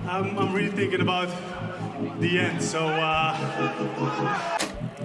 I'm really thinking about the end, so...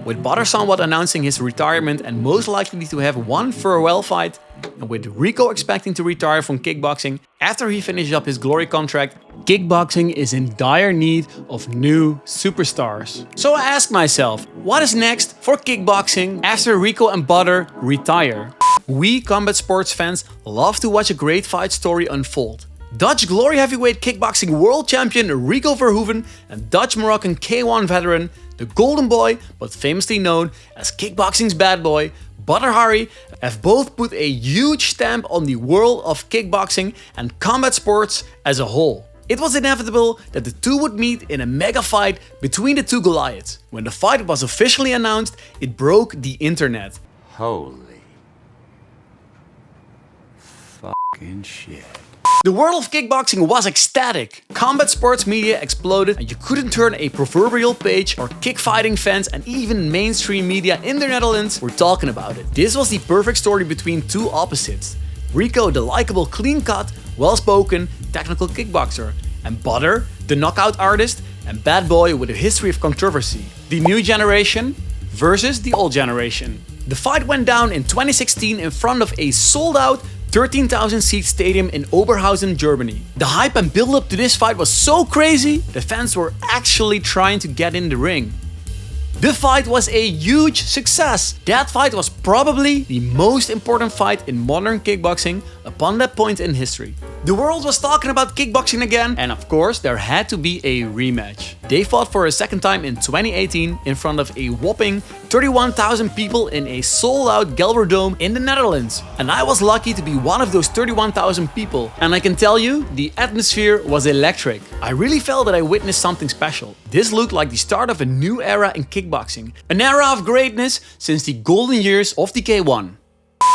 With Badr somewhat announcing his retirement and most likely to have one farewell fight, and with Rico expecting to retire from kickboxing after he finishes up his glory contract, kickboxing is in dire need of new superstars. So I ask myself, what is next for kickboxing after Rico and Badr retire? We combat sports fans love to watch a great fight story unfold. Dutch glory heavyweight kickboxing world champion Rico Verhoeven and Dutch Moroccan K1 veteran, the golden boy but famously known as kickboxing's bad boy, Badr Hari, have both put a huge stamp on the world of kickboxing and combat sports as a whole. It was inevitable that the two would meet in a mega fight between the two Goliaths. When the fight was officially announced, it broke the internet. Holy fucking shit. The world of kickboxing was ecstatic. Combat sports media exploded and you couldn't turn a proverbial page or kickfighting fans and even mainstream media in the Netherlands were talking about it. This was the perfect story between two opposites. Rico, the likable, clean-cut, well-spoken, technical kickboxer, and Badr, the knockout artist and bad boy with a history of controversy. The new generation versus the old generation. The fight went down in 2016 in front of a sold-out 13,000-seat stadium in Oberhausen, Germany. The hype and build-up to this fight was so crazy, the fans were actually trying to get in the ring. The fight was a huge success. That fight was probably the most important fight in modern kickboxing upon that point in history. The world was talking about kickboxing again, and of course there had to be a rematch. They fought for a second time in 2018 in front of a whopping 31,000 people in a sold-out Gelredome in the Netherlands. And I was lucky to be one of those 31,000 people. And I can tell you, the atmosphere was electric. I really felt that I witnessed something special. This looked like the start of a new era in kickboxing. An era of greatness since the golden years of the K1.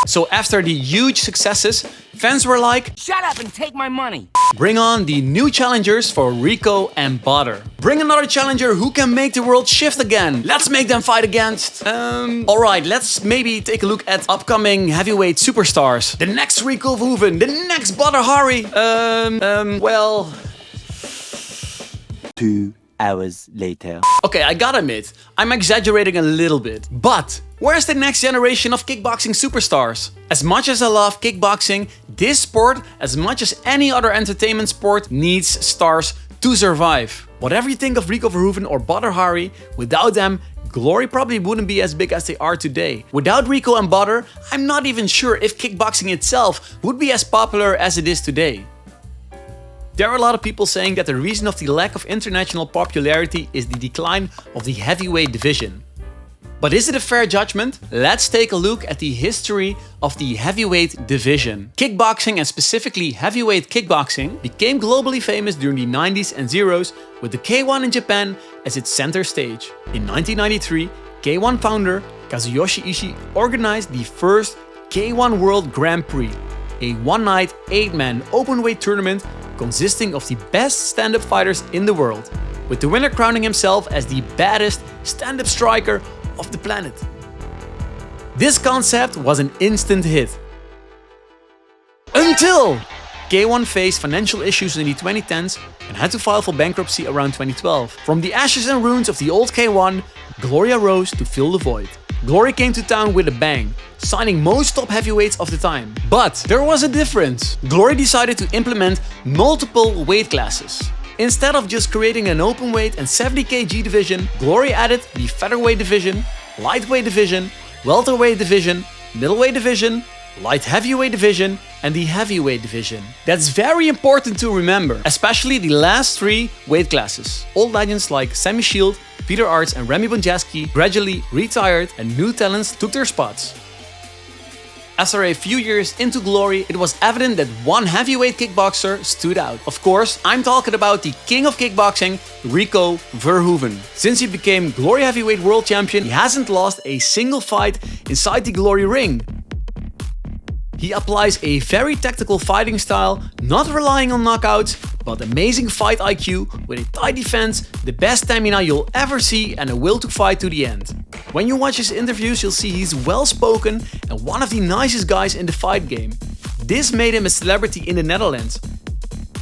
So after the huge successes, fans were like, "Shut up and take my money!" Bring on the new challengers for Rico and Badr. Bring another challenger who can make the world shift again. Let's make them fight against... Alright, let's maybe take a look at upcoming heavyweight superstars. The next Rico Verhoeven, the next Badr Hari. Well... 2 hours later. Okay, I gotta admit, I'm exaggerating a little bit. But where's the next generation of kickboxing superstars? As much as I love kickboxing, this sport, as much as any other entertainment sport, needs stars to survive. Whatever you think of Rico Verhoeven or Badr Hari, without them, glory probably wouldn't be as big as they are today. Without Rico and Badr, I'm not even sure if kickboxing itself would be as popular as it is today. There are a lot of people saying that the reason of the lack of international popularity is the decline of the heavyweight division. But is it a fair judgment? Let's take a look at the history of the heavyweight division. Kickboxing, and specifically heavyweight kickboxing, became globally famous during the 90s and zeros with the K1 in Japan as its center stage. In 1993, K1 founder Kazuyoshi Ishii organized the first K1 World Grand Prix, a one-night, 8-man open-weight tournament consisting of the best stand-up fighters in the world, with the winner crowning himself as the baddest stand-up striker of the planet. This concept was an instant hit. Until K1 faced financial issues in the 2010s and had to file for bankruptcy around 2012. From the ashes and ruins of the old K1, Glory arose to fill the void. Glory came to town with a bang, signing most top heavyweights of the time. But there was a difference. Glory decided to implement multiple weight classes. Instead of just creating an open weight and 70 kg division, Glory added the featherweight division, lightweight division, welterweight division, middleweight division, light heavyweight division, and the heavyweight division. That's very important to remember, especially the last 3 weight classes. Old legends like Sammy Shield, Peter Arts and Remy Bonjaski gradually retired and new talents took their spots. After a few years into Glory, it was evident that one heavyweight kickboxer stood out. Of course, I'm talking about the king of kickboxing, Rico Verhoeven. Since he became Glory heavyweight world champion, he hasn't lost a single fight inside the Glory ring. He applies a very tactical fighting style, not relying on knockouts, but amazing fight IQ with a tight defense, the best stamina you'll ever see, and a will to fight to the end. When you watch his interviews, you'll see he's well spoken and one of the nicest guys in the fight game. This made him a celebrity in the Netherlands.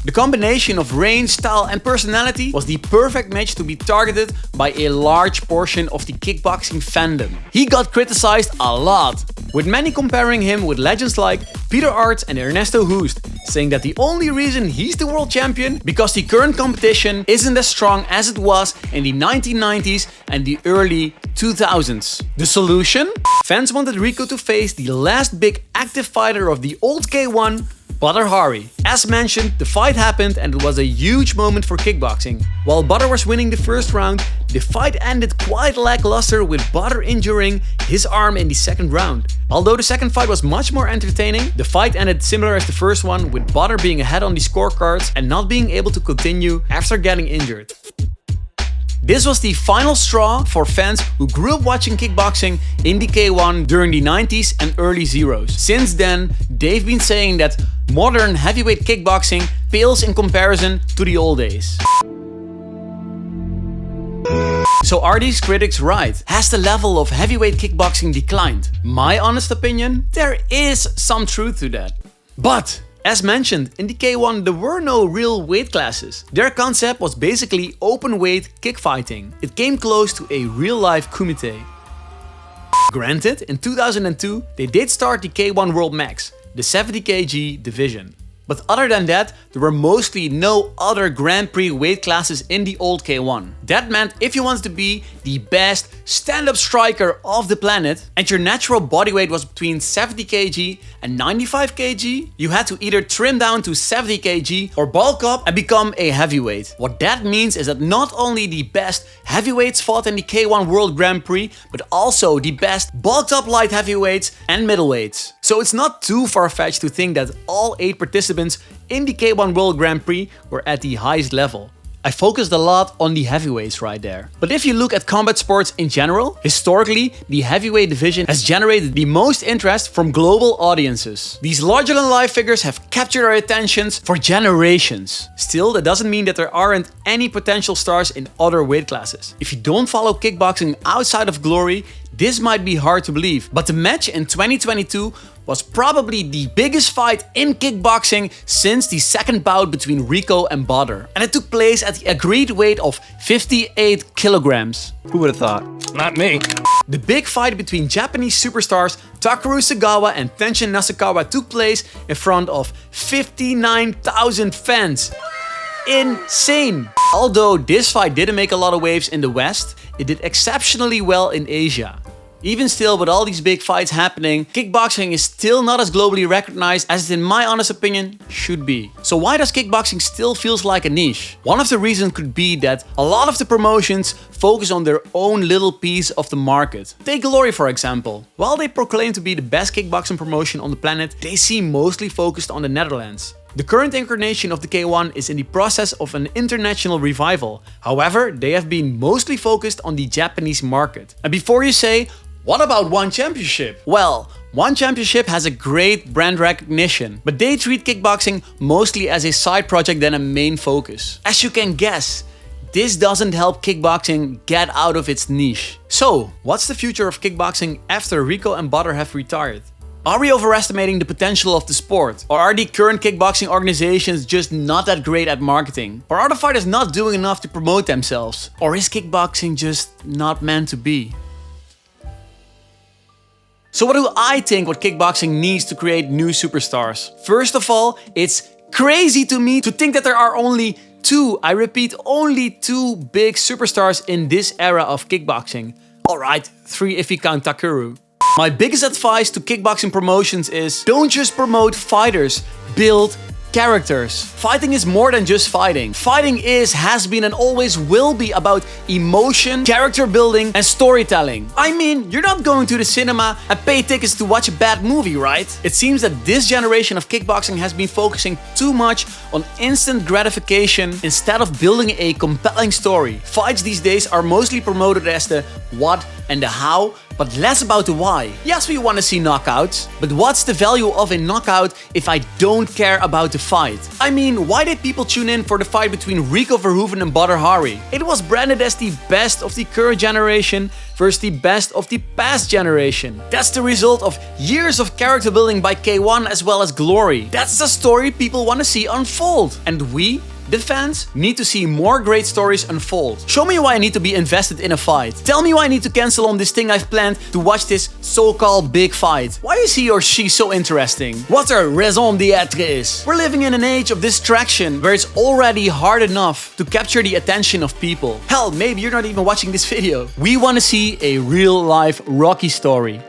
The combination of range, style and personality was the perfect match to be targeted by a large portion of the kickboxing fandom. He got criticized a lot, with many comparing him with legends like Peter Arts and Ernesto Hoost, saying that the only reason he's the world champion because the current competition isn't as strong as it was in the 1990s and the early 2000s. The solution? Fans wanted Rico to face the last big active fighter of the old K1, Badr Hari. As mentioned, the fight happened and it was a huge moment for kickboxing. While Badr was winning the first round, the fight ended quite lackluster with Badr injuring his arm in the second round. Although the second fight was much more entertaining, the fight ended similar as the first one, with Badr being ahead on the scorecards and not being able to continue after getting injured. This was the final straw for fans who grew up watching kickboxing in the K1 during the 90s and early zeros. Since then, they've been saying that modern heavyweight kickboxing pales in comparison to the old days. So are these critics right? Has the level of heavyweight kickboxing declined? My honest opinion, there is some truth to that. But as mentioned, in the K1 there were no real weight classes. Their concept was basically open weight kickfighting. It came close to a real life kumite. Granted, in 2002 they did start the K1 World Max, the 70 kg division. But other than that, there were mostly no other Grand Prix weight classes in the old K1. That meant if you wanted to be the best stand-up striker of the planet and your natural body weight was between 70 kg and 95 kg, you had to either trim down to 70 kg or bulk up and become a heavyweight. What that means is that not only the best heavyweights fought in the K1 World Grand Prix, but also the best bulked up light heavyweights and middleweights. So it's not too far-fetched to think that all 8 participants in the K1 World Grand Prix were at the highest level. I focused a lot on the heavyweights right there. But if you look at combat sports in general, historically, the heavyweight division has generated the most interest from global audiences. These larger-than-life figures have captured our attentions for generations. Still, that doesn't mean that there aren't any potential stars in other weight classes. If you don't follow kickboxing outside of glory, this might be hard to believe, but the match in 2022 was probably the biggest fight in kickboxing since the second bout between Rico and Badr. And it took place at the agreed weight of 58 kilograms. Who would have thought? Not me. The big fight between Japanese superstars Takeru and Tenshin Nasukawa took place in front of 59,000 fans. Insane! Although this fight didn't make a lot of waves in the West, it did exceptionally well in Asia. Even still, with all these big fights happening, kickboxing is still not as globally recognized as it, in my honest opinion, should be. So why does kickboxing still feels like a niche? One of the reasons could be that a lot of the promotions focus on their own little piece of the market. Take Glory for example. While they proclaim to be the best kickboxing promotion on the planet, they seem mostly focused on the Netherlands. The current incarnation of the K1 is in the process of an international revival. However, they have been mostly focused on the Japanese market. And before you say, what about One Championship? Well, One Championship has a great brand recognition, but they treat kickboxing mostly as a side project than a main focus. As you can guess, this doesn't help kickboxing get out of its niche. So, what's the future of kickboxing after Rico and Badr have retired? Are we overestimating the potential of the sport? Or are the current kickboxing organizations just not that great at marketing? Or are the fighters not doing enough to promote themselves? Or is kickboxing just not meant to be? So what do I think what kickboxing needs to create new superstars? First of all, it's crazy to me to think that there are only two, I repeat, only two big superstars in this era of kickboxing. Alright, 3 if you count Takeru. My biggest advice to kickboxing promotions is don't just promote fighters, build characters. Fighting is more than just fighting. Fighting is, has been and always will be about emotion, character building and storytelling. I mean, you're not going to the cinema and pay tickets to watch a bad movie, right? It seems that this generation of kickboxing has been focusing too much on instant gratification instead of building a compelling story. Fights these days are mostly promoted as the what, and the how, but less about the why. Yes, we want to see knockouts, but what's the value of a knockout if I don't care about the fight? I mean, why did people tune in for the fight between Rico Verhoeven and Badr? It was branded as the best of the current generation versus the best of the past generation. That's the result of years of character building by K1 as well as Glory. That's the story people want to see unfold. And we, the fans, need to see more great stories unfold. Show me why I need to be invested in a fight. Tell me why I need to cancel on this thing I've planned to watch this so-called big fight. Why is he or she so interesting? What their raison d'être is. We're living in an age of distraction where it's already hard enough to capture the attention of people. Hell, maybe you're not even watching this video. We want to see a real-life Rocky story.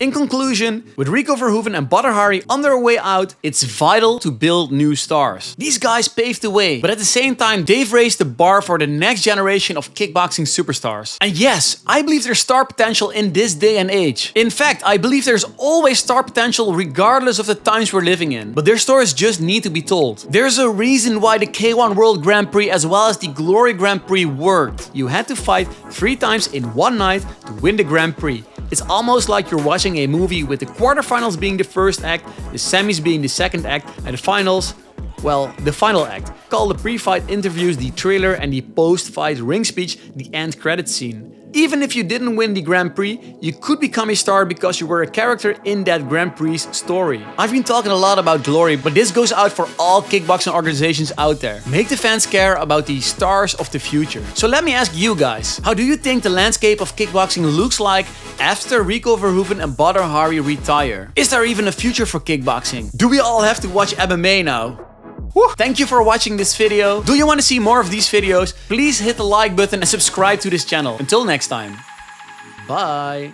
In conclusion, with Rico Verhoeven and Badr on their way out, it's vital to build new stars. These guys paved the way, but at the same time, they've raised the bar for the next generation of kickboxing superstars. And yes, I believe there's star potential in this day and age. In fact, I believe there's always star potential regardless of the times we're living in. But their stories just need to be told. There's a reason why the K1 World Grand Prix as well as the Glory Grand Prix worked. You had to fight 3 times in one night to win the Grand Prix. It's almost like you're watching a movie with the quarterfinals being the first act, the semis being the second act, and the finals, well, the final act. Call the pre-fight interviews the trailer and the post-fight ring speech the end credit scene. Even if you didn't win the Grand Prix, you could become a star because you were a character in that Grand Prix story. I've been talking a lot about Glory, but this goes out for all kickboxing organizations out there. Make the fans care about the stars of the future. So let me ask you guys, how do you think the landscape of kickboxing looks like after Rico Verhoeven and Badr retire? Is there even a future for kickboxing? Do we all have to watch MMA now? Thank you for watching this video. Do you want to see more of these videos? Please hit the like button and subscribe to this channel. Until next time. Bye.